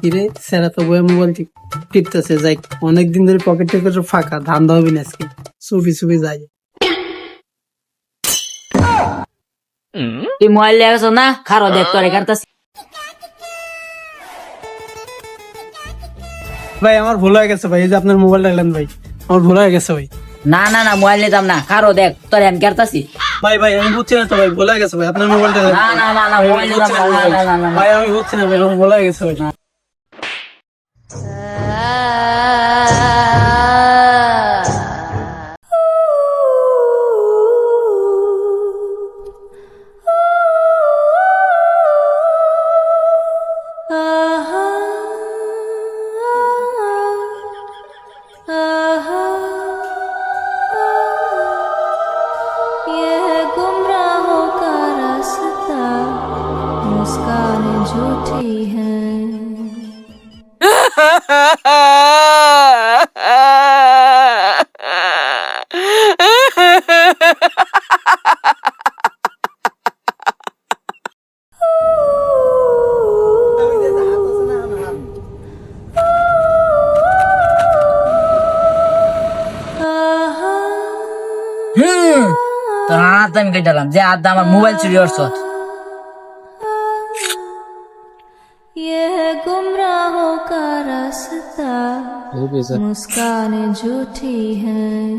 কিরে স্যারা তো বয়ে মোবাইল টিপতেছে, যাই অনেকদিন ধরে পকেট টকেট ফাঁকা, ধান্দা হবে না আজকে, চুপি চুপি যাই। তুই মোবাইল নিয়ে গেছো না, খারো দেখ তোর কাটতাছি। ভাই আমার ভুল হয়ে গেছে ভাই, এই যে আপনার মোবাইল রাখলেন ভাই, আমার ভুল হয়ে গেছে ভাই। না না না, মোবাইল নিতাম না, খারো দেখ তোর আমি কাটতাছি। ভাই ভাই আমি বুঝছি না তো ভাই, ভুল হয়ে গেছে ভাই, আপনার মোবাইলটা না না না না, মোবাইল নিতাম না, না না না না। ভাই আমি বুঝছি না ভাই, আমার ভুল হয়ে গেছে ভাই। ये गुमराहों का रास्ता, मुस्कानें झूठी हैं। তোর হাত আমি কেটালাম যে হাত আমার মোবাইল চুরি করছ। ये गुमराहों का रास्ता, मुस्कानें झूठी हैं।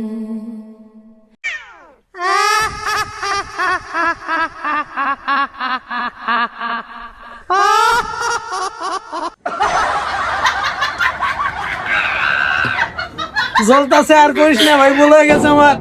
জ্বলতাছে আর করিস না ভাই, ভুল হয়ে গেছে আমার।